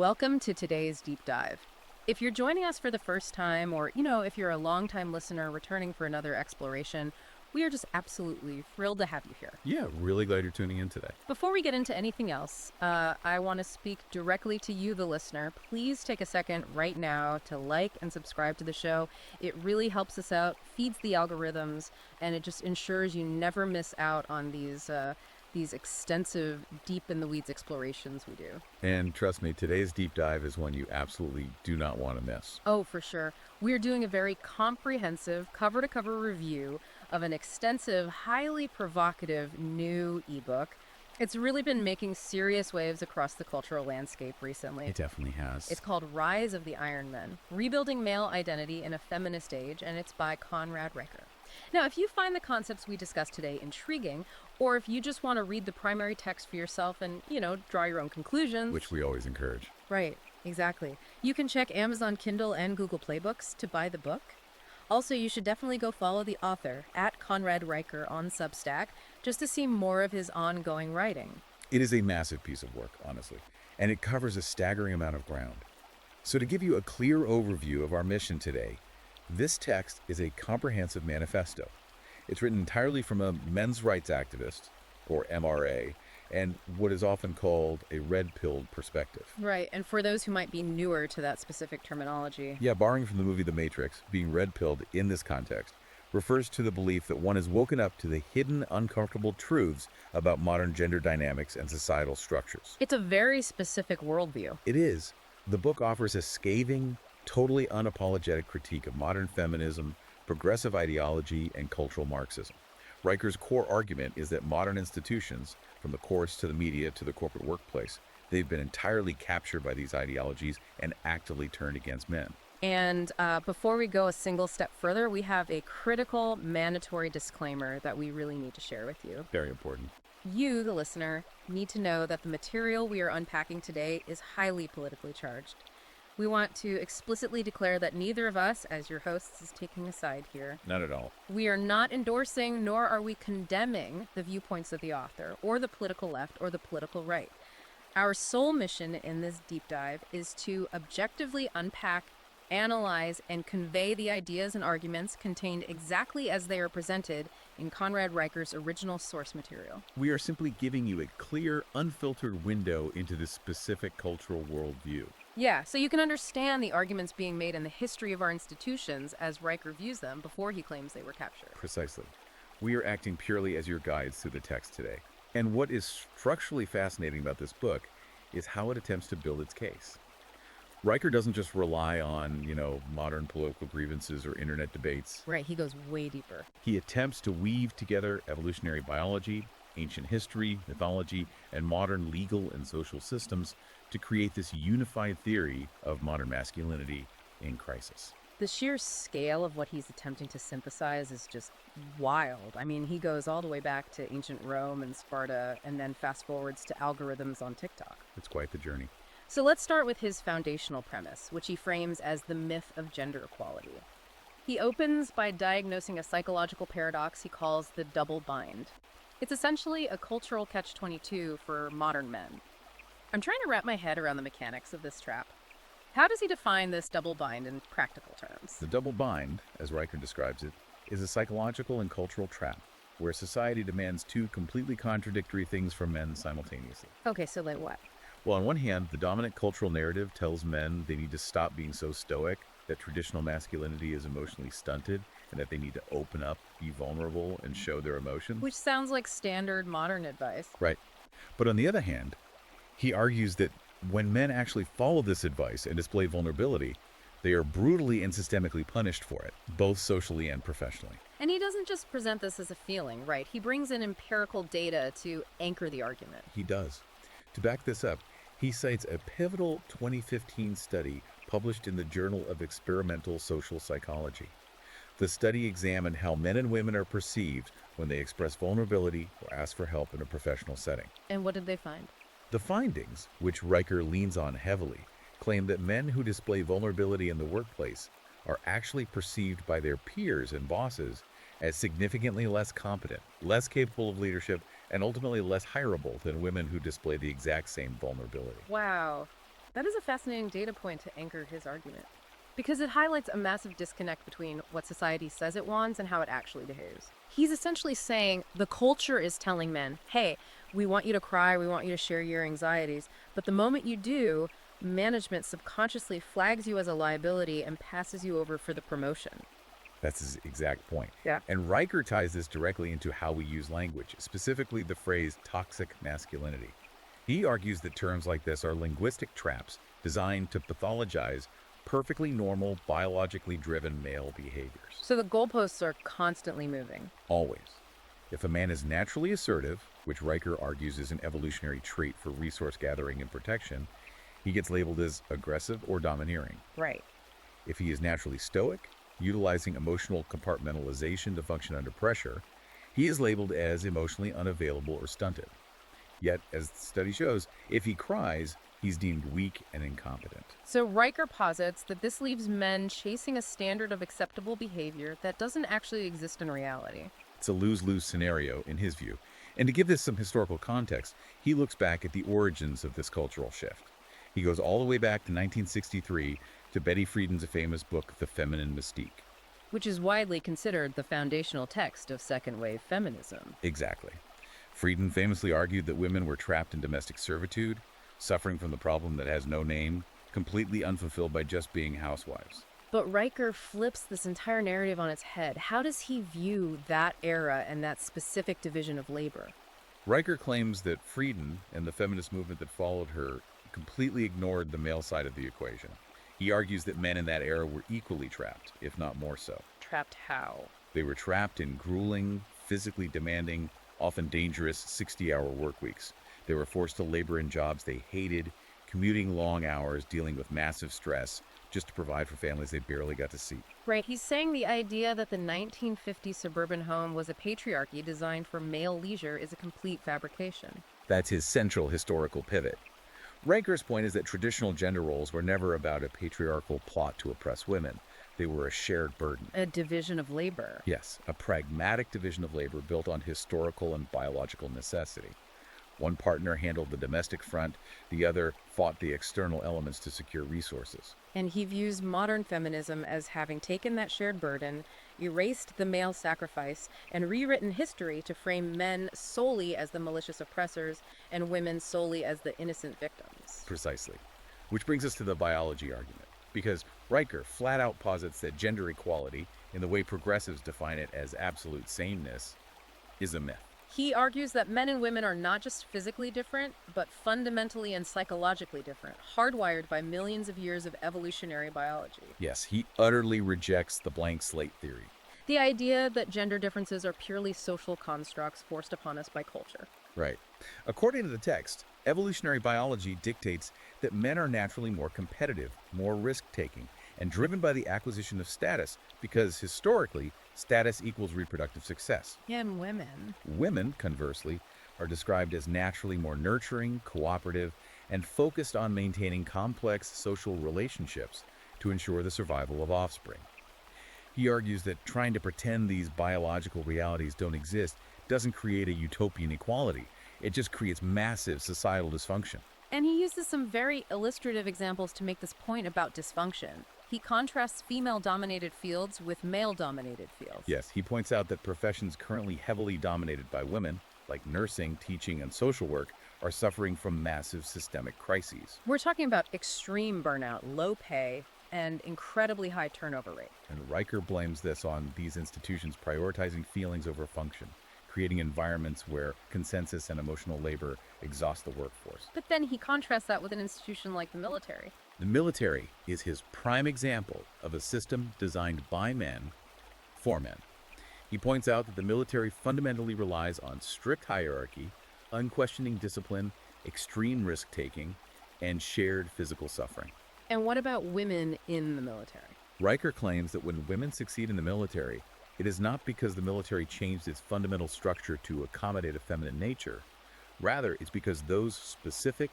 Welcome to today's deep dive. If you're joining us for the first time, or, if you're a longtime listener returning for another exploration, we are just absolutely thrilled to have you here. Yeah, really glad you're tuning in today. Before we get into anything else, I want to speak directly to you, the listener. Please take a second right now to like and subscribe to the show. It really helps us out, feeds the algorithms, and it just ensures you never miss out on these extensive, deep-in-the-weeds explorations we do. And trust me, today's deep dive is one you absolutely do not want to miss. Oh, for sure. We're doing a very comprehensive, cover-to-cover review of an extensive, highly provocative new ebook. It's really been making serious waves across the cultural landscape recently. It definitely has. It's called Rise of the Iron Men, Rebuilding Male Identity in a Feminist Age, and it's by Conrad Riker. Now, if you find the concepts we discussed today intriguing, or if you just want to read the primary text for yourself and, draw your own conclusions. Which we always encourage. Right, exactly. You can check Amazon Kindle and Google Play Books to buy the book. Also, you should definitely go follow the author, at Conrad Riker on Substack, just to see more of his ongoing writing. It is a massive piece of work, honestly, and it covers a staggering amount of ground. So to give you a clear overview of our mission today, this text is a comprehensive manifesto. It's written entirely from a men's rights activist, or MRA, and what is often called a red-pilled perspective. Right, and for those who might be newer to that specific terminology. Yeah, borrowing from the movie The Matrix, being red-pilled in this context refers to the belief that one has woken up to the hidden, uncomfortable truths about modern gender dynamics and societal structures. It's a very specific worldview. It is. The book offers a scathing, totally unapologetic critique of modern feminism, progressive ideology, and cultural Marxism. Riker's core argument is that modern institutions, from the courts to the media to the corporate workplace, they've been entirely captured by these ideologies and actively turned against men. And before we go a single step further, we have a critical, mandatory disclaimer that we really need to share with you. Very important. You, the listener, need to know that the material we are unpacking today is highly politically charged. We want to explicitly declare that neither of us, as your hosts, is taking a side here. Not at all. We are not endorsing, nor are we condemning the viewpoints of the author, or the political left, or the political right. Our sole mission in this deep dive is to objectively unpack, analyze, and convey the ideas and arguments contained exactly as they are presented in Conrad Riker's original source material. We are simply giving you a clear, unfiltered window into this specific cultural worldview. Yeah, so you can understand the arguments being made in the history of our institutions as Riker views them before he claims they were captured. Precisely. We are acting purely as your guides through the text today. And what is structurally fascinating about this book is how it attempts to build its case. Riker doesn't just rely on, modern political grievances or internet debates. Right, he goes way deeper. He attempts to weave together evolutionary biology, ancient history, mythology, and modern legal and social systems to create this unified theory of modern masculinity in crisis. The sheer scale of what he's attempting to synthesize is just wild. I mean, he goes all the way back to ancient Rome and Sparta, and then fast forwards to algorithms on TikTok. It's quite the journey. So let's start with his foundational premise, which he frames as the myth of gender equality. He opens by diagnosing a psychological paradox he calls the double bind. It's essentially a cultural catch-22 for modern men. I'm trying to wrap my head around the mechanics of this trap. How does he define this double bind in practical terms? The double bind, as Riker describes it, is a psychological and cultural trap where society demands two completely contradictory things from men simultaneously. Okay, so like what? Well, on one hand, the dominant cultural narrative tells men they need to stop being so stoic, that traditional masculinity is emotionally stunted, and that they need to open up, be vulnerable, and show their emotions. Which sounds like standard modern advice. Right. But on the other hand, he argues that when men actually follow this advice and display vulnerability, they are brutally and systemically punished for it, both socially and professionally. And he doesn't just present this as a feeling, right? He brings in empirical data to anchor the argument. He does. To back this up, he cites a pivotal 2015 study published in the Journal of Experimental Social Psychology. The study examined how men and women are perceived when they express vulnerability or ask for help in a professional setting. And what did they find? The findings, which Riker leans on heavily, claim that men who display vulnerability in the workplace are actually perceived by their peers and bosses as significantly less competent, less capable of leadership, and ultimately less hireable than women who display the exact same vulnerability. Wow. That is a fascinating data point to anchor his argument, because it highlights a massive disconnect between what society says it wants and how it actually behaves. He's essentially saying the culture is telling men, hey, we want you to cry, we want you to share your anxieties, but the moment you do, management subconsciously flags you as a liability and passes you over for the promotion. That's his exact point. Yeah. And Riker ties this directly into how we use language, specifically the phrase toxic masculinity. He argues that terms like this are linguistic traps designed to pathologize perfectly normal, biologically driven male behaviors. So the goalposts are constantly moving. Always. If a man is naturally assertive, which Riker argues is an evolutionary trait for resource gathering and protection, he gets labeled as aggressive or domineering. Right. If he is naturally stoic, utilizing emotional compartmentalization to function under pressure, he is labeled as emotionally unavailable or stunted. Yet, as the study shows, if he cries, he's deemed weak and incompetent. So Riker posits that this leaves men chasing a standard of acceptable behavior that doesn't actually exist in reality. It's a lose-lose scenario, in his view. And to give this some historical context, he looks back at the origins of this cultural shift. He goes all the way back to 1963 to Betty Friedan's famous book, The Feminine Mystique. Which is widely considered the foundational text of second-wave feminism. Exactly. Friedan famously argued that women were trapped in domestic servitude, suffering from the problem that has no name, completely unfulfilled by just being housewives. But Riker flips this entire narrative on its head. How does he view that era and that specific division of labor? Riker claims that Friedan and the feminist movement that followed her completely ignored the male side of the equation. He argues that men in that era were equally trapped, if not more so. Trapped how? They were trapped in grueling, physically demanding, often dangerous 60-hour work weeks. They were forced to labor in jobs they hated, commuting long hours, dealing with massive stress, just to provide for families they barely got to see. Right, he's saying the idea that the 1950s suburban home was a patriarchy designed for male leisure is a complete fabrication. That's his central historical pivot. Riker's point is that traditional gender roles were never about a patriarchal plot to oppress women. They were a shared burden. A division of labor. Yes, a pragmatic division of labor built on historical and biological necessity. One partner handled the domestic front, the other fought the external elements to secure resources. And he views modern feminism as having taken that shared burden, erased the male sacrifice, and rewritten history to frame men solely as the malicious oppressors and women solely as the innocent victims. Precisely. Which brings us to the biology argument. Because Riker flat out posits that gender equality, in the way progressives define it as absolute sameness, is a myth. He argues that men and women are not just physically different, but fundamentally and psychologically different, hardwired by millions of years of evolutionary biology. Yes, he utterly rejects the blank slate theory. The idea that gender differences are purely social constructs forced upon us by culture. Right. According to the text, evolutionary biology dictates that men are naturally more competitive, more risk-taking, and driven by the acquisition of status because, historically, status equals reproductive success. And women. Women, conversely, are described as naturally more nurturing, cooperative, and focused on maintaining complex social relationships to ensure the survival of offspring. He argues that trying to pretend these biological realities don't exist doesn't create a utopian equality. It just creates massive societal dysfunction. And he uses some very illustrative examples to make this point about dysfunction. He contrasts female-dominated fields with male-dominated fields. Yes, he points out that professions currently heavily dominated by women, like nursing, teaching, and social work, are suffering from massive systemic crises. We're talking about extreme burnout, low pay, and incredibly high turnover rate. And Riker blames this on these institutions prioritizing feelings over function, creating environments where consensus and emotional labor exhaust the workforce. But then he contrasts that with an institution like the military. The military is his prime example of a system designed by men for men. He points out that the military fundamentally relies on strict hierarchy, unquestioning discipline, extreme risk-taking, and shared physical suffering. And what about women in the military? Riker claims that when women succeed in the military, it is not because the military changed its fundamental structure to accommodate a feminine nature. Rather, it's because those specific,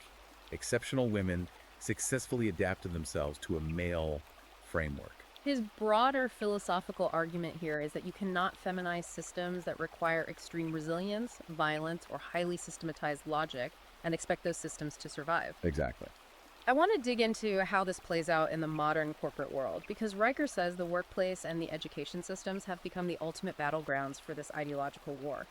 exceptional women successfully adapted themselves to a male framework. His broader philosophical argument here is that you cannot feminize systems that require extreme resilience, violence, or highly systematized logic and expect those systems to survive. Exactly. I want to dig into how this plays out in the modern corporate world because Riker says the workplace and the education systems have become the ultimate battlegrounds for this ideological war.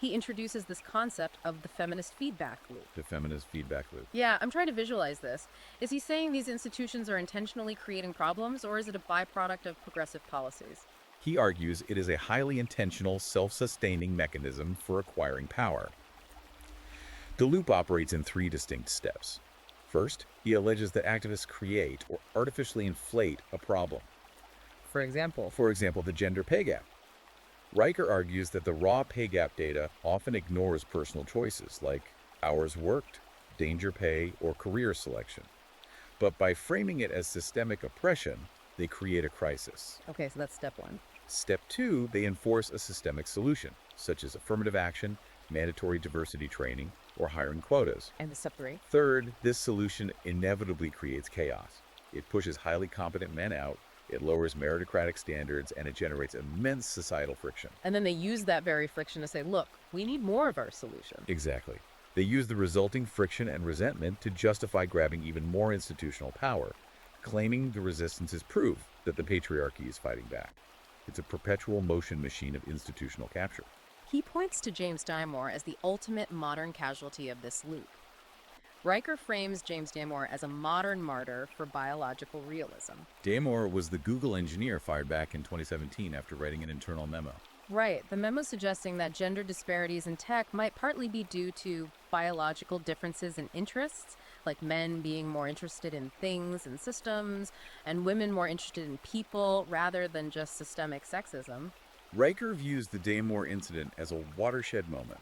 He introduces this concept of the feminist feedback loop. The feminist feedback loop. Yeah, I'm trying to visualize this. Is he saying these institutions are intentionally creating problems, or is it a byproduct of progressive policies? He argues it is a highly intentional, self-sustaining mechanism for acquiring power. The loop operates in three distinct steps. First, he alleges that activists create or artificially inflate a problem. For example, For example, the gender pay gap. Riker argues that the raw pay gap data often ignores personal choices like hours worked, danger pay, or career selection. But by framing it as systemic oppression, they create a crisis. okay, so that's step one. Step two, they enforce a systemic solution, such as affirmative action, mandatory diversity training, or hiring quotas. And the step three? Third, this solution inevitably creates chaos. It pushes highly competent men out, it lowers meritocratic standards, and it generates immense societal friction. And then they use that very friction to say, look, we need more of our solution. Exactly. They use the resulting friction and resentment to justify grabbing even more institutional power, claiming the resistance is proof that the patriarchy is fighting back. It's a perpetual motion machine of institutional capture. He points to James Damore as the ultimate modern casualty of this loop. Riker frames James Damore as a modern martyr for biological realism. Damore was the Google engineer fired back in 2017 after writing an internal memo. Right, the memo suggesting that gender disparities in tech might partly be due to biological differences in interests, like men being more interested in things and systems, and women more interested in people rather than just systemic sexism. Riker views the Damore incident as a watershed moment.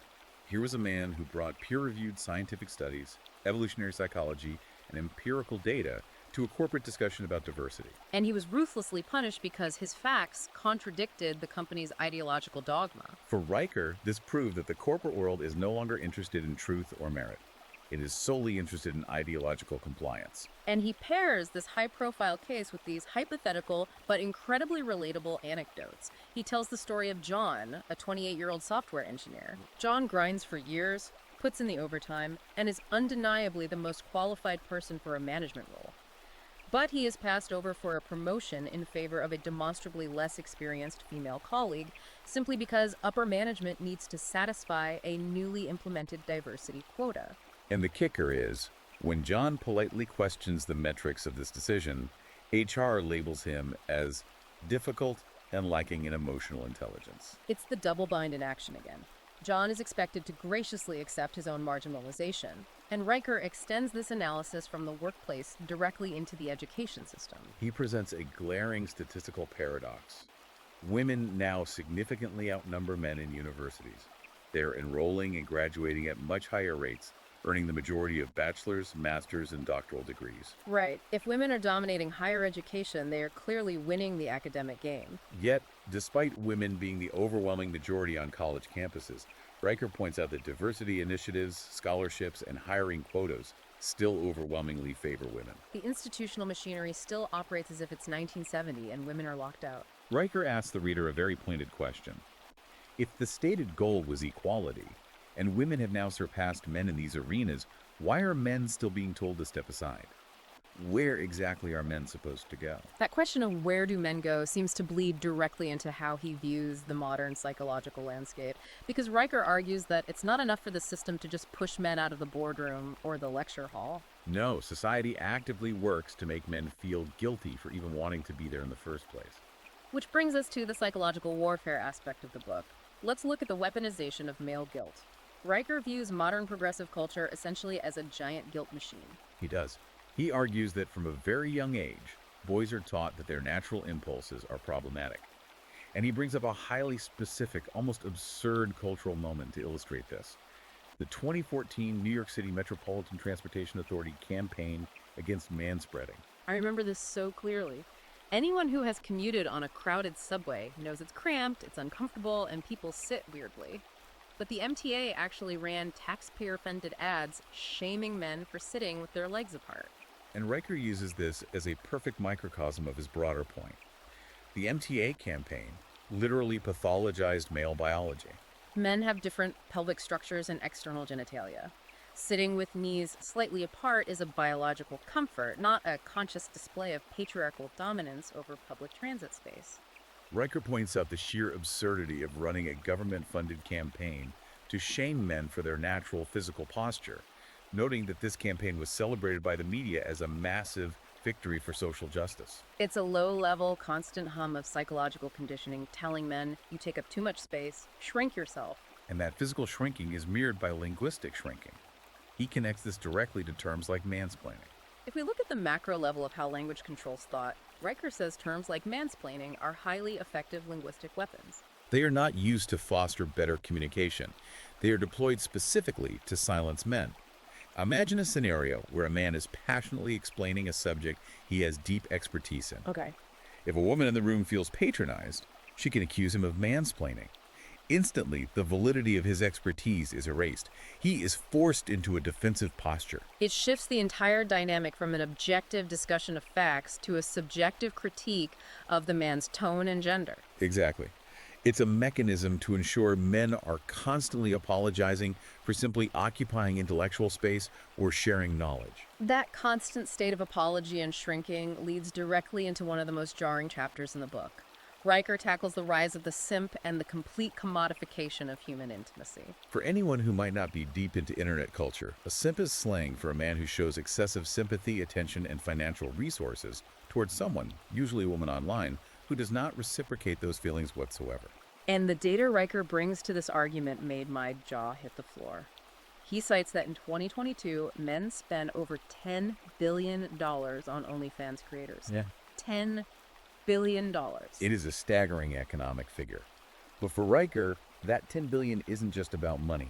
Here was a man who brought peer-reviewed scientific studies, evolutionary psychology, and empirical data to a corporate discussion about diversity. And he was ruthlessly punished because his facts contradicted the company's ideological dogma. For Riker, this proved that the corporate world is no longer interested in truth or merit. It is solely interested in ideological compliance. And he pairs this high-profile case with these hypothetical but incredibly relatable anecdotes. He tells the story of John, a 28-year-old software engineer. John grinds for years, puts in the overtime, and is undeniably the most qualified person for a management role. But he is passed over for a promotion in favor of a demonstrably less experienced female colleague, simply because upper management needs to satisfy a newly implemented diversity quota. And the kicker is, when John politely questions the metrics of this decision, HR labels him as difficult and lacking in emotional intelligence. It's the double bind in action again. John is expected to graciously accept his own marginalization, and Riker extends this analysis from the workplace directly into the education system. He presents a glaring statistical paradox. Women now significantly outnumber men in universities. They're enrolling and graduating at much higher rates, earning the majority of bachelor's, master's, and doctoral degrees. Right. If women are dominating higher education, they are clearly winning the academic game. Yet, despite women being the overwhelming majority on college campuses, Riker points out that diversity initiatives, scholarships, and hiring quotas still overwhelmingly favor women. The institutional machinery still operates as if it's 1970 and women are locked out. Riker asks the reader a very pointed question. If the stated goal was equality, and women have now surpassed men in these arenas, why are men still being told to step aside? Where exactly are men supposed to go? That question of where do men go seems to bleed directly into how he views the modern psychological landscape, because Riker argues that it's not enough for the system to just push men out of the boardroom or the lecture hall. No, society actively works to make men feel guilty for even wanting to be there in the first place. Which brings us to the psychological warfare aspect of the book. Let's look at the weaponization of male guilt. Riker views modern progressive culture essentially as a giant guilt machine. He does. He argues that from a very young age, boys are taught that their natural impulses are problematic. And he brings up a highly specific, almost absurd cultural moment to illustrate this. The 2014 New York City Metropolitan Transportation Authority campaign against manspreading. I remember this so clearly. Anyone who has commuted on a crowded subway knows it's cramped, it's uncomfortable, and people sit weirdly. But the MTA actually ran taxpayer-funded ads shaming men for sitting with their legs apart. And Riker uses this as a perfect microcosm of his broader point. The MTA campaign literally pathologized male biology. Men have different pelvic structures and external genitalia. Sitting with knees slightly apart is a biological comfort, not a conscious display of patriarchal dominance over public transit space. Riker points out the sheer absurdity of running a government-funded campaign to shame men for their natural physical posture, noting that this campaign was celebrated by the media as a massive victory for social justice. It's a low-level, constant hum of psychological conditioning telling men, you take up too much space, shrink yourself. And that physical shrinking is mirrored by linguistic shrinking. He connects this directly to terms like mansplaining. If we look at the macro level of how language controls thought, Riker says terms like mansplaining are highly effective linguistic weapons. They are not used to foster better communication. They are deployed specifically to silence men. Imagine a scenario where a man is passionately explaining a subject he has deep expertise in. Okay. If a woman in the room feels patronized, she can accuse him of mansplaining. Instantly, the validity of his expertise is erased. He is forced into a defensive posture. It shifts the entire dynamic from an objective discussion of facts to a subjective critique of the man's tone and gender. Exactly. It's a mechanism to ensure men are constantly apologizing for simply occupying intellectual space or sharing knowledge. That constant state of apology and shrinking leads directly into one of the most jarring chapters in the book. Riker tackles the rise of the simp and the complete commodification of human intimacy. For anyone who might not be deep into internet culture, a simp is slang for a man who shows excessive sympathy, attention, and financial resources towards someone, usually a woman online, who does not reciprocate those feelings whatsoever. And the data Riker brings to this argument made my jaw hit the floor. He cites that in 2022, men spent over $10 billion on OnlyFans creators. Yeah. $10 billion. It is a staggering economic figure. But for Riker, that $10 billion isn't just about money.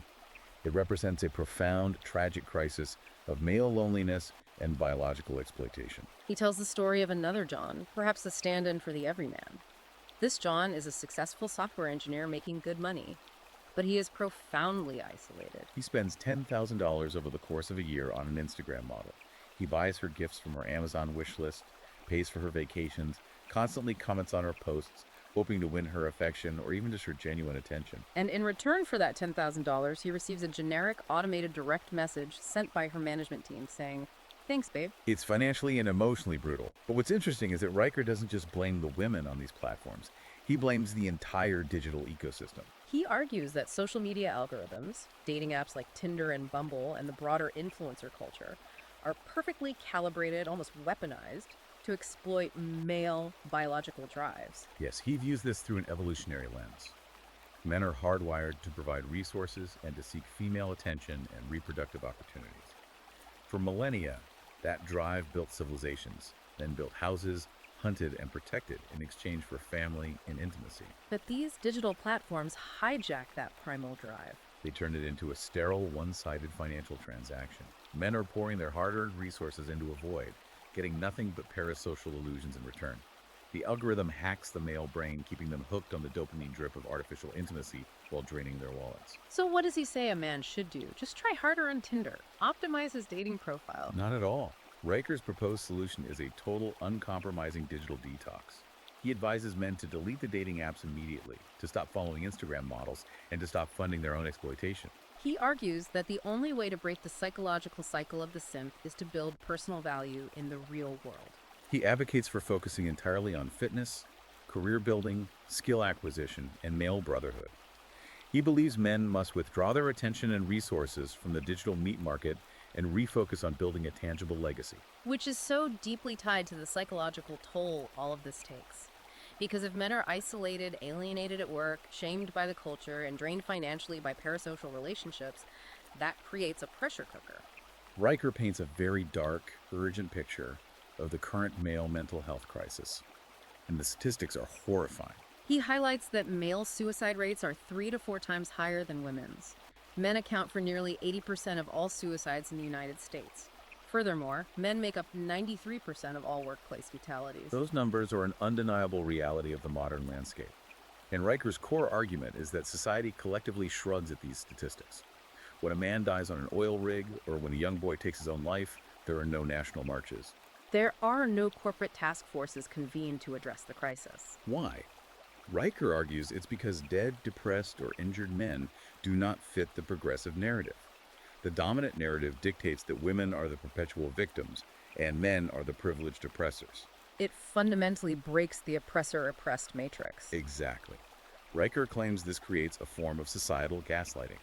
It represents a profound, tragic crisis of male loneliness and biological exploitation. He tells the story of another John, perhaps a stand-in for the everyman. This John is a successful software engineer making good money, but he is profoundly isolated. He spends $10,000 over the course of a year on an Instagram model. He buys her gifts from her Amazon wish list, pays for her vacations, constantly comments on her posts, hoping to win her affection or even just her genuine attention. And in return for that $10,000, he receives a generic, automated direct message sent by her management team saying, "Thanks, babe." It's financially and emotionally brutal. But what's interesting is that Riker doesn't just blame the women on these platforms. He blames the entire digital ecosystem. He argues that social media algorithms, dating apps like Tinder and Bumble, and the broader influencer culture are perfectly calibrated, almost weaponized, to exploit male biological drives. Yes, he views this through an evolutionary lens. Men are hardwired to provide resources and to seek female attention and reproductive opportunities. For millennia, that drive built civilizations, then built houses, hunted and protected in exchange for family and intimacy. But these digital platforms hijack that primal drive. They turned it into a sterile, one-sided financial transaction. Men are pouring their hard-earned resources into a void, getting nothing but parasocial illusions in return. The algorithm hacks the male brain, keeping them hooked on the dopamine drip of artificial intimacy while draining their wallets. So what does he say a man should do? Just try harder on Tinder. Optimize his dating profile. Not at all. Riker's proposed solution is a total, uncompromising digital detox. He advises men to delete the dating apps immediately, to stop following Instagram models, and to stop funding their own exploitation. He argues that the only way to break the psychological cycle of the simp is to build personal value in the real world. He advocates for focusing entirely on fitness, career building, skill acquisition, and male brotherhood. He believes men must withdraw their attention and resources from the digital meat market and refocus on building a tangible legacy. Which is so deeply tied to the psychological toll all of this takes. Because if men are isolated, alienated at work, shamed by the culture, and drained financially by parasocial relationships, that creates a pressure cooker. Riker paints a very dark, urgent picture of the current male mental health crisis, and the statistics are horrifying. He highlights that male suicide rates are 3 to 4 times higher than women's. Men account for nearly 80% of all suicides in the United States. Furthermore, men make up 93% of all workplace fatalities. Those numbers are an undeniable reality of the modern landscape. And Riker's core argument is that society collectively shrugs at these statistics. When a man dies on an oil rig, or when a young boy takes his own life, there are no national marches. There are no corporate task forces convened to address the crisis. Why? Riker argues it's because dead, depressed, or injured men do not fit the progressive narrative. The dominant narrative dictates that women are the perpetual victims and men are the privileged oppressors. It fundamentally breaks the oppressor-oppressed matrix. Exactly. Riker claims this creates a form of societal gaslighting.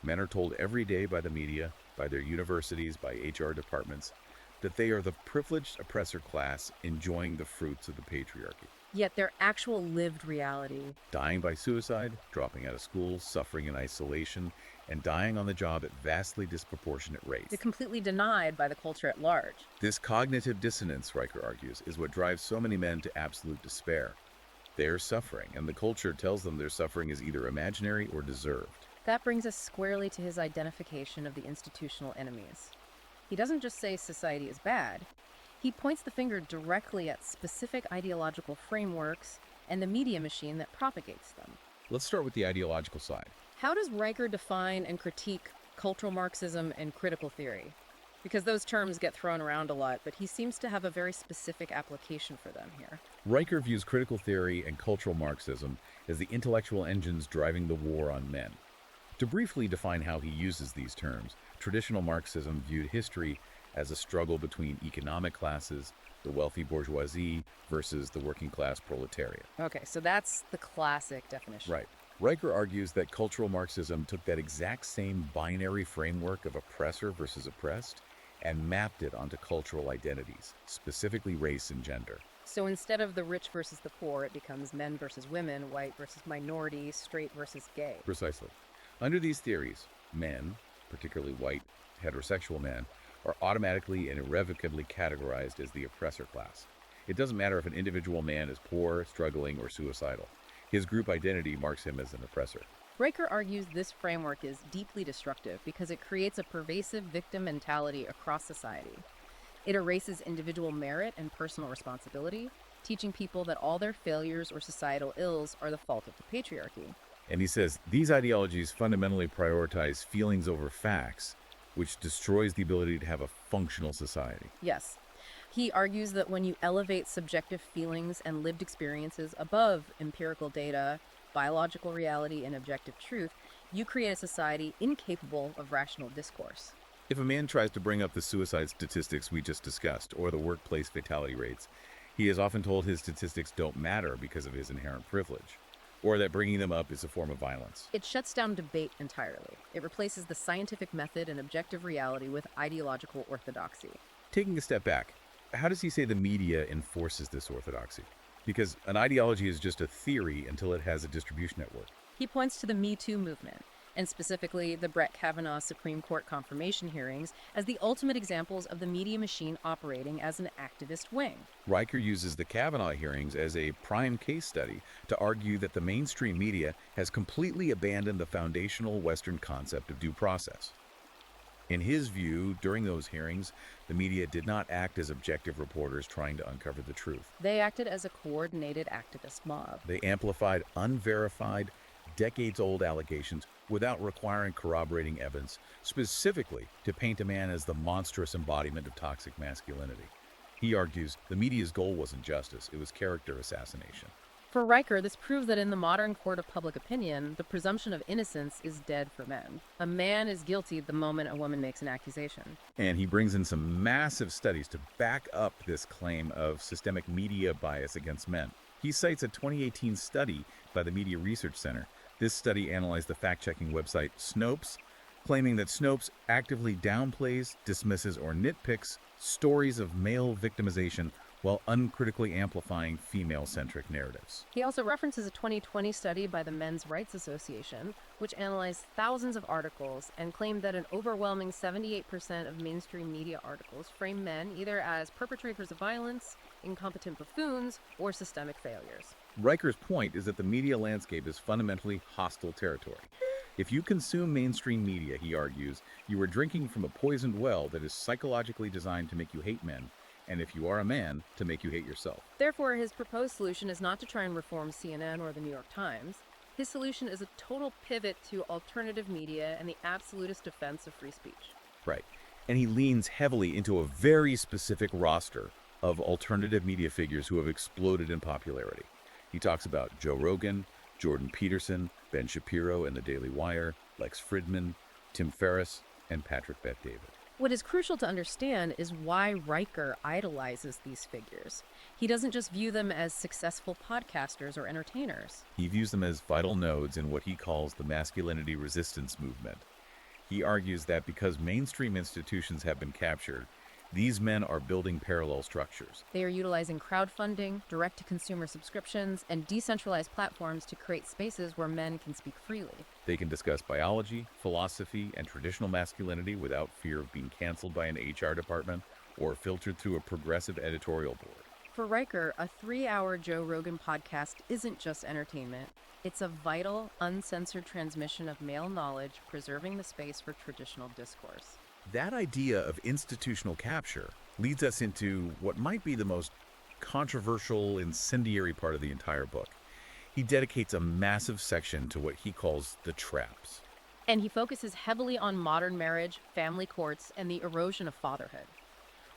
Men are told every day by the media, by their universities, by HR departments, that they are the privileged oppressor class enjoying the fruits of the patriarchy. Yet their actual lived reality, Dying by suicide, dropping out of school, suffering in isolation, and dying on the job at vastly disproportionate rates. is completely denied by the culture at large. This cognitive dissonance, Riker argues, is what drives so many men to absolute despair. They're suffering, and the culture tells them their suffering is either imaginary or deserved. That brings us squarely to his identification of the institutional enemies. He doesn't just say society is bad. He points the finger directly at specific ideological frameworks and the media machine that propagates them. Let's start with the ideological side. How does Riker define and critique cultural Marxism and critical theory? Because those terms get thrown around a lot, but he seems to have a very specific application for them here. Riker views critical theory and cultural Marxism as the intellectual engines driving the war on men. To briefly define how he uses these terms, traditional Marxism viewed history as a struggle between economic classes, the wealthy bourgeoisie versus the working class proletariat. Okay, so that's the classic definition. Right. Riker argues that cultural Marxism took that exact same binary framework of oppressor versus oppressed and mapped it onto cultural identities, specifically race and gender. So instead of the rich versus the poor, it becomes men versus women, white versus minority, straight versus gay. Precisely. Under these theories, men, particularly white, heterosexual men, are automatically and irrevocably categorized as the oppressor class. It doesn't matter if an individual man is poor, struggling, or suicidal. His group identity marks him as an oppressor. Riker argues this framework is deeply destructive because it creates a pervasive victim mentality across society. It erases individual merit and personal responsibility, teaching people that all their failures or societal ills are the fault of the patriarchy. And he says these ideologies fundamentally prioritize feelings over facts, which destroys the ability to have a functional society. Yes. He argues that when you elevate subjective feelings and lived experiences above empirical data, biological reality, and objective truth, you create a society incapable of rational discourse. If a man tries to bring up the suicide statistics we just discussed or the workplace fatality rates, he is often told his statistics don't matter because of his inherent privilege, or that bringing them up is a form of violence. It shuts down debate entirely. It replaces the scientific method and objective reality with ideological orthodoxy. Taking a step back, how does he say the media enforces this orthodoxy? Because an ideology is just a theory until it has a distribution network. He points to the Me Too movement, and specifically the Brett Kavanaugh Supreme Court confirmation hearings, as the ultimate examples of the media machine operating as an activist wing. Riker uses the Kavanaugh hearings as a prime case study to argue that the mainstream media has completely abandoned the foundational Western concept of due process. In his view, during those hearings, the media did not act as objective reporters trying to uncover the truth. They acted as a coordinated activist mob. They amplified unverified, decades-old allegations without requiring corroborating evidence, specifically to paint a man as the monstrous embodiment of toxic masculinity. He argues the media's goal wasn't justice, it was character assassination. For Riker, this proves that in the modern court of public opinion, the presumption of innocence is dead for men. A man is guilty the moment a woman makes an accusation. And he brings in some massive studies to back up this claim of systemic media bias against men. He cites a 2018 study by the Media Research Center. This study analyzed the fact-checking website Snopes, claiming that Snopes actively downplays, dismisses, or nitpicks stories of male victimization while uncritically amplifying female-centric narratives. He also references a 2020 study by the Men's Rights Association, which analyzed thousands of articles and claimed that an overwhelming 78% of mainstream media articles frame men either as perpetrators of violence, incompetent buffoons, or systemic failures. Riker's point is that the media landscape is fundamentally hostile territory. If you consume mainstream media, he argues, you are drinking from a poisoned well that is psychologically designed to make you hate men, and if you are a man, to make you hate yourself. Therefore, his proposed solution is not to try and reform CNN or the New York Times. His solution is a total pivot to alternative media and the absolutist defense of free speech. Right. And he leans heavily into a very specific roster of alternative media figures who have exploded in popularity. He talks about Joe Rogan, Jordan Peterson, Ben Shapiro and the Daily Wire, Lex Fridman, Tim Ferriss, and Patrick Bet-David. What is crucial to understand is why Riker idolizes these figures. He doesn't just view them as successful podcasters or entertainers. He views them as vital nodes in what he calls the masculinity resistance movement. He argues that because mainstream institutions have been captured, these men are building parallel structures. They are utilizing crowdfunding, direct-to-consumer subscriptions, and decentralized platforms to create spaces where men can speak freely. They can discuss biology, philosophy, and traditional masculinity without fear of being canceled by an HR department or filtered through a progressive editorial board. For Riker, a 3-hour Joe Rogan podcast isn't just entertainment. It's a vital, uncensored transmission of male knowledge, preserving the space for traditional discourse. That idea of institutional capture leads us into what might be the most controversial, incendiary part of the entire book. He dedicates a massive section to what he calls the traps. And he focuses heavily on modern marriage, family courts, and the erosion of fatherhood.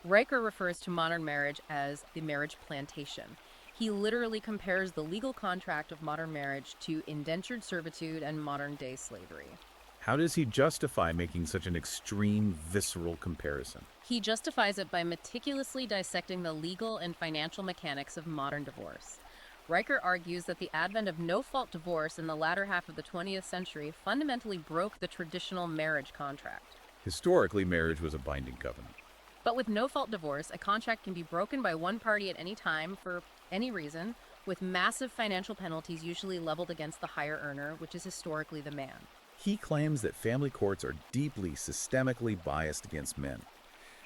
Riker refers to modern marriage as the marriage plantation. He literally compares the legal contract of modern marriage to indentured servitude and modern-day slavery. How does he justify making such an extreme, visceral comparison? He justifies it by meticulously dissecting the legal and financial mechanics of modern divorce. Riker argues that the advent of no-fault divorce in the latter half of the 20th century fundamentally broke the traditional marriage contract. Historically, marriage was a binding covenant. But with no-fault divorce, a contract can be broken by one party at any time for any reason, with massive financial penalties usually leveled against the higher earner, which is historically the man. He claims that family courts are deeply, systemically biased against men.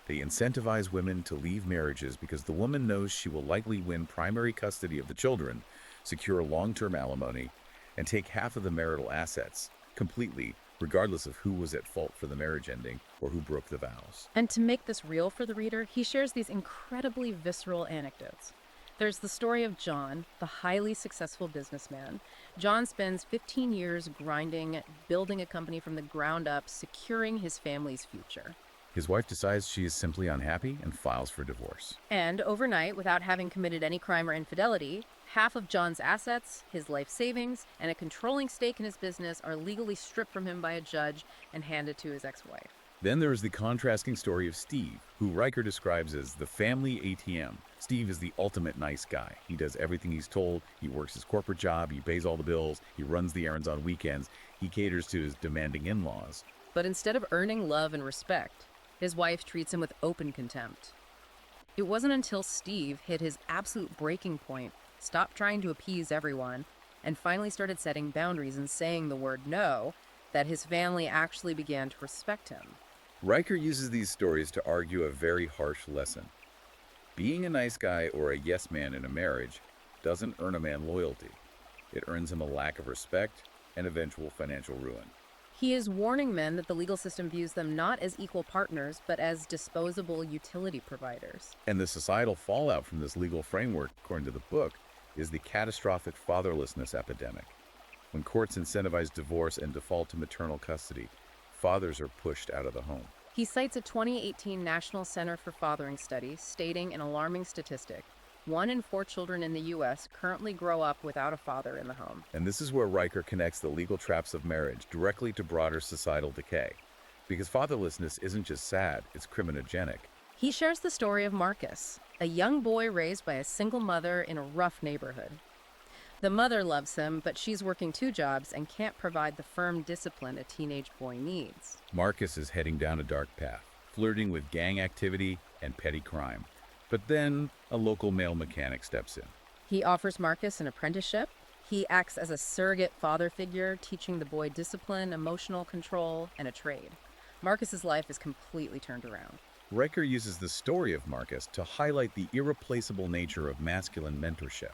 They incentivize women to leave marriages because the woman knows she will likely win primary custody of the children, secure long-term alimony, and take half of the marital assets, completely, regardless of who was at fault for the marriage ending or who broke the vows. And to make this real for the reader, he shares these incredibly visceral anecdotes. There's the story of John, the highly successful businessman. John spends 15 years grinding, building a company from the ground up, securing his family's future. His wife decides she is simply unhappy and files for divorce. And overnight, without having committed any crime or infidelity, half of John's assets, his life savings, and a controlling stake in his business are legally stripped from him by a judge and handed to his ex-wife. Then there is the contrasting story of Steve, who Riker describes as the family ATM. Steve is the ultimate nice guy. He does everything he's told. He works his corporate job. He pays all the bills. He runs the errands on weekends. He caters to his demanding in-laws. But instead of earning love and respect, his wife treats him with open contempt. It wasn't until Steve hit his absolute breaking point, stopped trying to appease everyone, and finally started setting boundaries and saying the word no, that his family actually began to respect him. Riker uses these stories to argue a very harsh lesson. Being a nice guy or a yes man in a marriage doesn't earn a man loyalty. It earns him a lack of respect and eventual financial ruin. He is warning men that the legal system views them not as equal partners, but as disposable utility providers. And the societal fallout from this legal framework, according to the book, is the catastrophic fatherlessness epidemic. When courts incentivize divorce and default to maternal custody, fathers are pushed out of the home. He cites a 2018 National Center for Fathering study stating an alarming statistic. 1 in 4 children in the U.S. currently grow up without a father in the home. And this is where Riker connects the legal traps of marriage directly to broader societal decay. Because fatherlessness isn't just sad, it's criminogenic. He shares the story of Marcus, a young boy raised by a single mother in a rough neighborhood. The mother loves him, but she's working 2 jobs and can't provide the firm discipline a teenage boy needs. Marcus is heading down a dark path, flirting with gang activity and petty crime. But then a local male mechanic steps in. He offers Marcus an apprenticeship. He acts as a surrogate father figure, teaching the boy discipline, emotional control, and a trade. Marcus's life is completely turned around. Riker uses the story of Marcus to highlight the irreplaceable nature of masculine mentorship.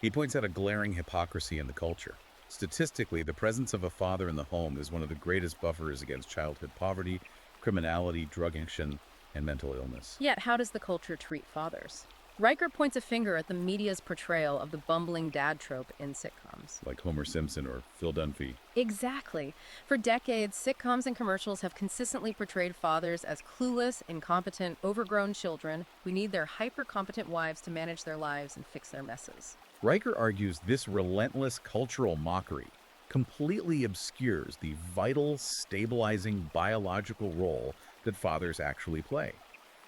He points out a glaring hypocrisy in the culture. Statistically, the presence of a father in the home is one of the greatest buffers against childhood poverty, criminality, drug addiction, and mental illness. Yet, how does the culture treat fathers? Riker points a finger at the media's portrayal of the bumbling dad trope in sitcoms. Like Homer Simpson or Phil Dunphy. Exactly. For decades, sitcoms and commercials have consistently portrayed fathers as clueless, incompetent, overgrown children who need their hyper-competent wives to manage their lives and fix their messes. Riker argues this relentless cultural mockery completely obscures the vital, stabilizing biological role that fathers actually play.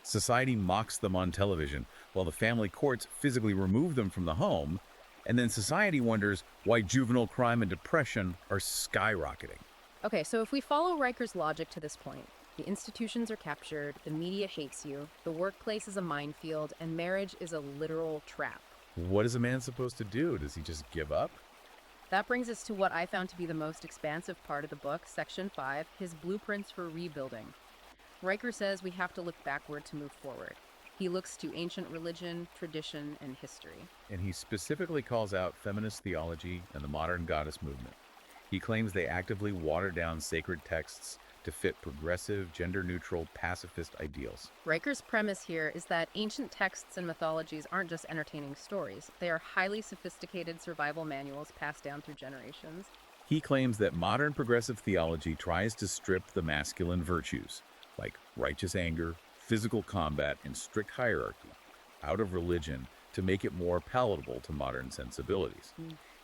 Society mocks them on television, while the family courts physically remove them from the home, and then society wonders why juvenile crime and depression are skyrocketing. Okay, so if we follow Riker's logic to this point, the institutions are captured, the media hates you, the workplace is a minefield, and marriage is a literal trap. What is a man supposed to do? Does he just give up? That brings us to what I found to be the most expansive part of the book, Section 5, his blueprints for rebuilding. Riker says we have to look backward to move forward. He looks to ancient religion, tradition, and history. And he specifically calls out feminist theology and the modern goddess movement. He claims they actively water down sacred texts to fit progressive, gender-neutral, pacifist ideals. Riker's premise here is that ancient texts and mythologies aren't just entertaining stories. They are highly sophisticated survival manuals passed down through generations. He claims that modern progressive theology tries to strip the masculine virtues, like righteous anger, physical combat, and strict hierarchy, out of religion to make it more palatable to modern sensibilities.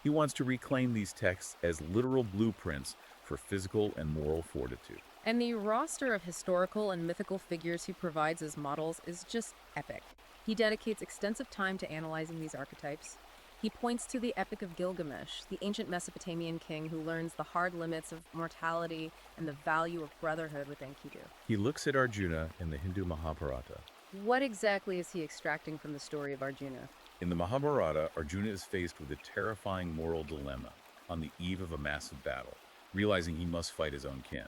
He wants to reclaim these texts as literal blueprints for physical and moral fortitude. And the roster of historical and mythical figures he provides as models is just epic. He dedicates extensive time to analyzing these archetypes. He points to the Epic of Gilgamesh, the ancient Mesopotamian king who learns the hard limits of mortality and the value of brotherhood with Enkidu. He looks at Arjuna in the Hindu Mahabharata. What exactly is he extracting from the story of Arjuna? In the Mahabharata, Arjuna is faced with a terrifying moral dilemma on the eve of a massive battle, realizing he must fight his own kin.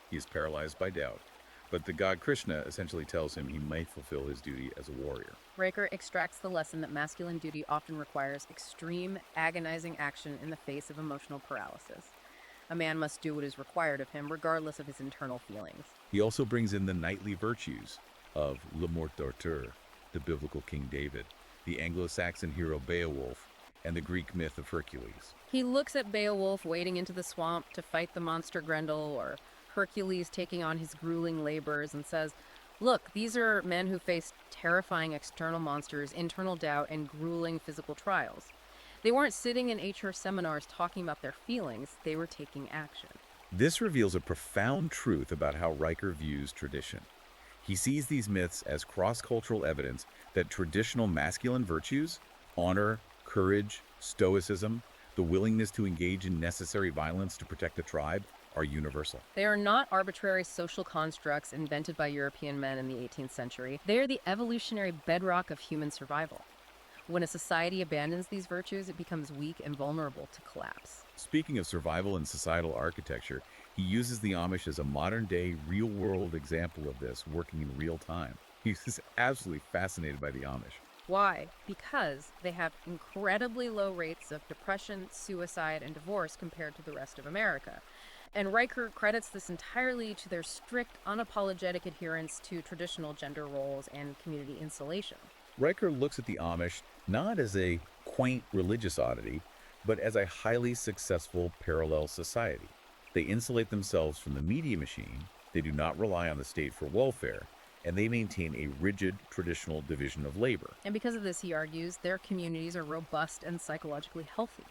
He is paralyzed by doubt, but the god Krishna essentially tells him he might fulfill his duty as a warrior. Riker extracts the lesson that masculine duty often requires extreme, agonizing action in the face of emotional paralysis. A man must do what is required of him, regardless of his internal feelings. He also brings in the knightly virtues of Le Mort d'Arthur, the biblical King David, the Anglo-Saxon hero Beowulf, and the Greek myth of Hercules. He looks at Beowulf wading into the swamp to fight the monster Grendel, or Hercules taking on his grueling labors, and says, look, these are men who faced terrifying external monsters, internal doubt, and grueling physical trials. They weren't sitting in HR seminars talking about their feelings, they were taking action. This reveals a profound truth about how Riker views tradition. He sees these myths as cross-cultural evidence that traditional masculine virtues, honor, courage, stoicism, the willingness to engage in necessary violence to protect the tribe, are universal. They are not arbitrary social constructs invented by European men in the 18th century. They are the evolutionary bedrock of human survival. When a society abandons these virtues, it becomes weak and vulnerable to collapse. Speaking of survival and societal architecture, he uses the Amish as a modern-day, real-world example of this, working in real time. He's absolutely fascinated by the Amish. Why? Because they have incredibly low rates of depression, suicide, and divorce compared to the rest of America. And Riker credits this entirely to their strict, unapologetic adherence to traditional gender roles and community insulation. Riker looks at the Amish not as a quaint religious oddity, but as a highly successful parallel society. They insulate themselves from the media machine, they do not rely on the state for welfare, and they maintain a rigid, traditional division of labor. And because of this, he argues, their communities are robust and psychologically healthy.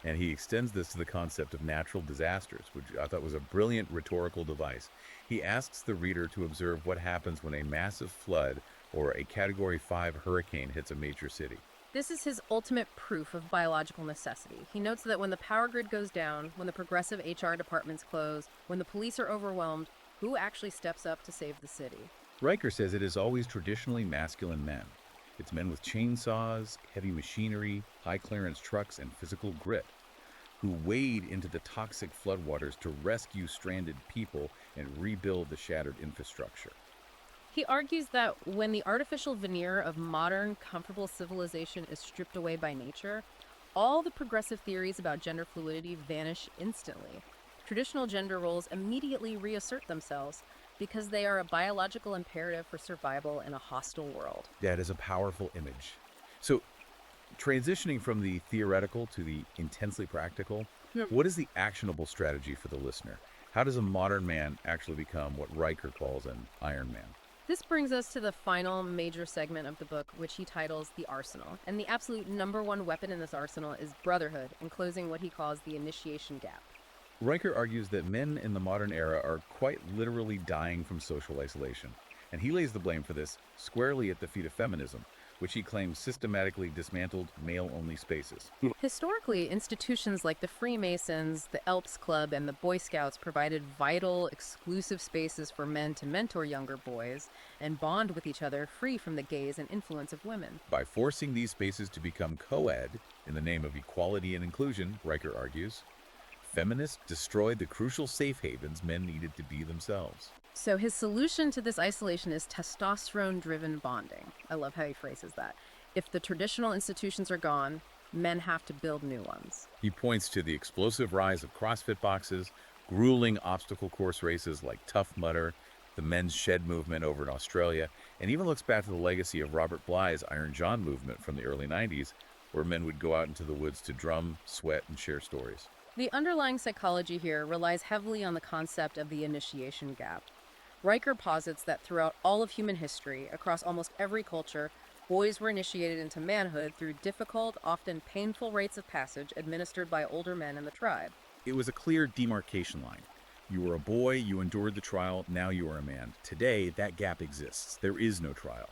And he extends this to the concept of natural disasters, which I thought was a brilliant rhetorical device. He asks the reader to observe what happens when a massive flood or a Category 5 hurricane hits a major city. This is his ultimate proof of biological necessity. He notes that when the power grid goes down, when the progressive HR departments close, when the police are overwhelmed, who actually steps up to save the city? Riker says it is always traditionally masculine men. It's men with chainsaws, heavy machinery, high-clearance trucks, and physical grit, who wade into the toxic floodwaters to rescue stranded people and rebuild the shattered infrastructure. He argues that when the artificial veneer of modern, comfortable civilization is stripped away by nature, all the progressive theories about gender fluidity vanish instantly. Traditional gender roles immediately reassert themselves because they are a biological imperative for survival in a hostile world. That is a powerful image. So, transitioning from the theoretical to the intensely practical, what is the actionable strategy for the listener? How does a modern man actually become what Riker calls an Iron Man? This brings us to the final major segment of the book, which he titles The Arsenal. And the absolute number one weapon in this arsenal is brotherhood, and closing what he calls the initiation gap. Riker argues that men in the modern era are quite literally dying from social isolation, and he lays the blame for this squarely at the feet of feminism, which he claims systematically dismantled male-only spaces. Historically, institutions like the Freemasons, the Elks Club, and the Boy Scouts provided vital, exclusive spaces for men to mentor younger boys and bond with each other free from the gaze and influence of women. By forcing these spaces to become co-ed in the name of equality and inclusion, Riker argues, feminists destroyed the crucial safe havens men needed to be themselves. So his solution to this isolation is testosterone-driven bonding. I love how he phrases that. If the traditional institutions are gone, men have to build new ones. He points to the explosive rise of CrossFit boxes, grueling obstacle course races like Tough Mudder, the men's shed movement over in Australia, and even looks back to the legacy of Robert Bly's Iron John movement from the early 90s, where men would go out into the woods to drum, sweat, and share stories. The underlying psychology here relies heavily on the concept of the initiation gap. Riker posits that throughout all of human history, across almost every culture, boys were initiated into manhood through difficult, often painful rites of passage administered by older men in the tribe. It was a clear demarcation line. You were a boy, you endured the trial, now you are a man. Today, that gap exists. There is no trial.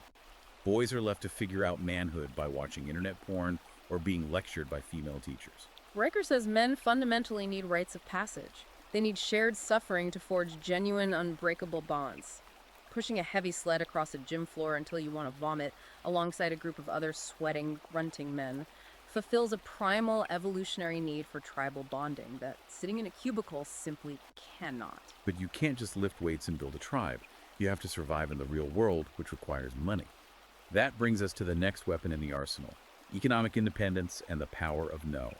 Boys are left to figure out manhood by watching internet porn or being lectured by female teachers. Riker says men fundamentally need rites of passage. They need shared suffering to forge genuine, unbreakable bonds. Pushing a heavy sled across a gym floor until you want to vomit alongside a group of other sweating, grunting men fulfills a primal evolutionary need for tribal bonding that sitting in a cubicle simply cannot. But you can't just lift weights and build a tribe. You have to survive in the real world, which requires money. That brings us to the next weapon in the arsenal, economic independence and the power of no.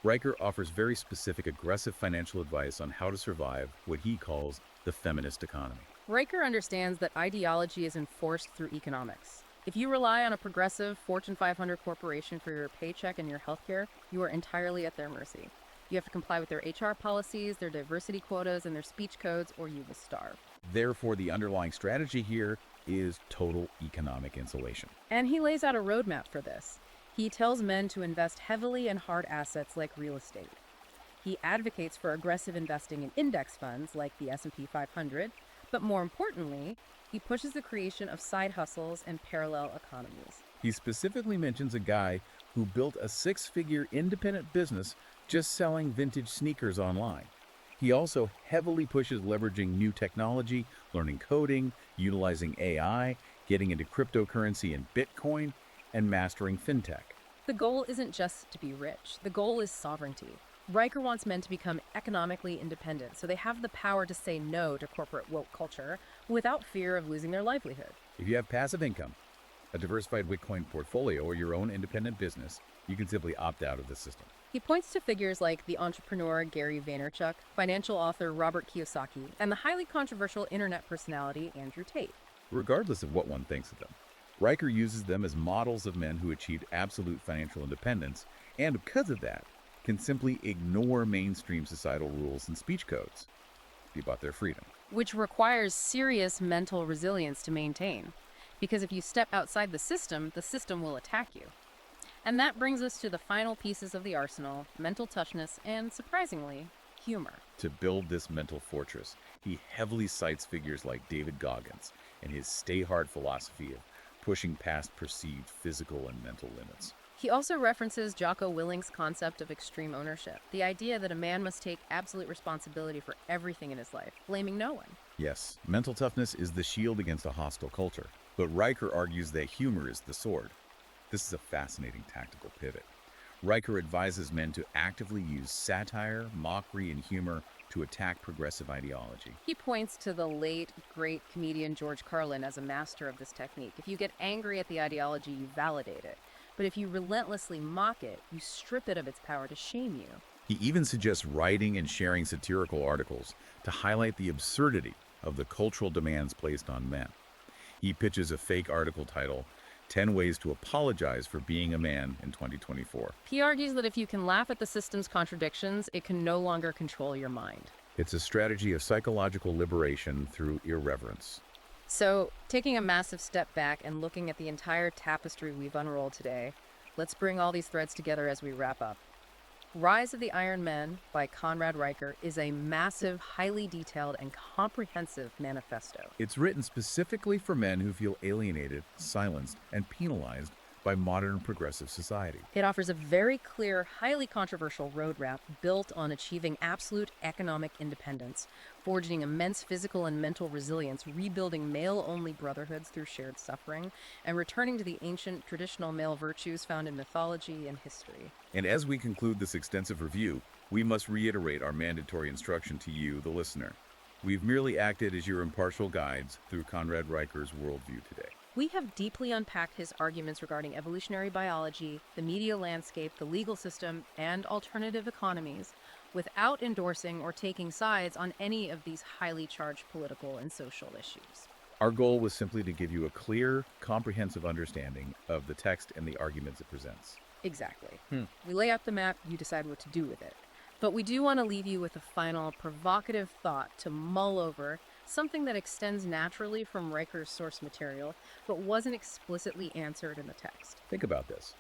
Riker offers very specific, aggressive financial advice on how to survive what he calls the feminist economy. Riker understands that ideology is enforced through economics. If you rely on a progressive Fortune 500 corporation for your paycheck and your healthcare, you are entirely at their mercy. You have to comply with their HR policies, their diversity quotas, and their speech codes, or you will starve. Therefore, the underlying strategy here is total economic insulation. And he lays out a roadmap for this. He tells men to invest heavily in hard assets like real estate. He advocates for aggressive investing in index funds like the S&P 500, but more importantly, he pushes the creation of side hustles and parallel economies. He specifically mentions a guy who built a six-figure independent business just selling vintage sneakers online. He also heavily pushes leveraging new technology, learning coding, utilizing AI, getting into cryptocurrency and Bitcoin, and mastering fintech. The goal isn't just to be rich. The goal is sovereignty. Riker wants men to become economically independent so they have the power to say no to corporate woke culture without fear of losing their livelihood. If you have passive income, a diversified Bitcoin portfolio, or your own independent business, you can simply opt out of the system. He points to figures like the entrepreneur Gary Vaynerchuk, financial author Robert Kiyosaki, and the highly controversial internet personality Andrew Tate. Regardless of what one thinks of them, Riker uses them as models of men who achieved absolute financial independence, and because of that, can simply ignore mainstream societal rules and speech codes about their freedom. Which requires serious mental resilience to maintain. Because if you step outside the system will attack you. And that brings us to the final pieces of the arsenal, mental toughness, and surprisingly, humor. To build this mental fortress, he heavily cites figures like David Goggins and his stay hard philosophy of pushing past perceived physical and mental limits. He also references Jocko Willink's concept of extreme ownership, the idea that a man must take absolute responsibility for everything in his life, blaming no one. Yes, mental toughness is the shield against a hostile culture, but Riker argues that humor is the sword. This is a fascinating tactical pivot. Riker advises men to actively use satire, mockery, and humor to attack progressive ideology. He points to the late, great comedian George Carlin as a master of this technique. If you get angry at the ideology, you validate it. But if you relentlessly mock it, you strip it of its power to shame you. He even suggests writing and sharing satirical articles to highlight the absurdity of the cultural demands placed on men. He pitches a fake article titled 10 Ways to Apologize for Being a Man in 2024. He argues that if you can laugh at the system's contradictions, it can no longer control your mind. It's a strategy of psychological liberation through irreverence. So, taking a massive step back and looking at the entire tapestry we've unrolled today, let's bring all these threads together as we wrap up. Rise of the Iron Men by Conrad Riker is a massive, highly detailed, and comprehensive manifesto. It's written specifically for men who feel alienated, silenced, and penalized by modern progressive society. It offers a very clear, highly controversial roadmap built on achieving absolute economic independence, forging immense physical and mental resilience, rebuilding male-only brotherhoods through shared suffering, and returning to the ancient traditional male virtues found in mythology and history. And as we conclude this extensive review, we must reiterate our mandatory instruction to you, the listener. We've merely acted as your impartial guides through Conrad Riker's worldview today. We have deeply unpacked his arguments regarding evolutionary biology, the media landscape, the legal system, and alternative economies, without endorsing or taking sides on any of these highly charged political and social issues. Our goal was simply to give you a clear, comprehensive understanding of the text and the arguments it presents. Exactly. We lay out the map, you decide what to do with it. But we do want to leave you with a final provocative thought to mull over, something that extends naturally from Riker's source material, but wasn't explicitly answered in the text. Think about this.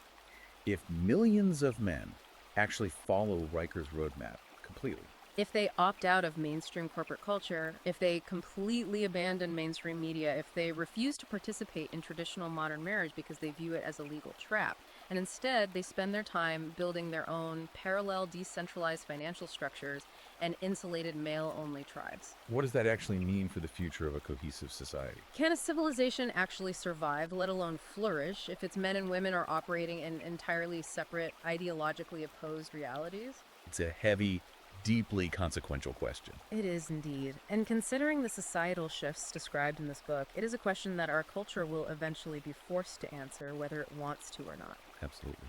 If millions of men actually follow Riker's roadmap completely, If they opt out of mainstream corporate culture, if they completely abandon mainstream media, if they refuse to participate in traditional modern marriage because they view it as a legal trap, and instead they spend their time building their own parallel decentralized financial structures and insulated male-only tribes. what does that actually mean for the future of a cohesive society? Can a civilization actually survive, let alone flourish, if its men and women are operating in entirely separate, ideologically opposed realities? It's a heavy, deeply consequential question. It is indeed. And considering the societal shifts described in this book, it is a question that our culture will eventually be forced to answer, whether it wants to or not. Absolutely.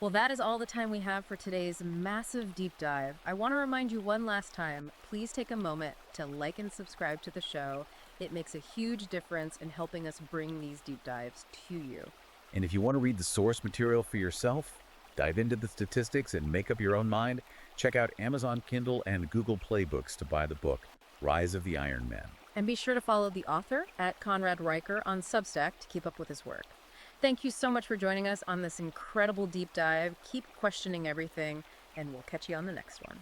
Well, that is all the time we have for today's massive deep dive. I want to remind you one last time, please take a moment to like and subscribe to the show. It makes a huge difference in helping us bring these deep dives to you. And if you want to read the source material for yourself, dive into the statistics and make up your own mind, check out Amazon Kindle and Google Play Books to buy the book, Rise of the Iron Man. And be sure to follow the author at Conrad Riker on Substack to keep up with his work. Thank you so much for joining us on this incredible deep dive. Keep questioning everything, and we'll catch you on the next one.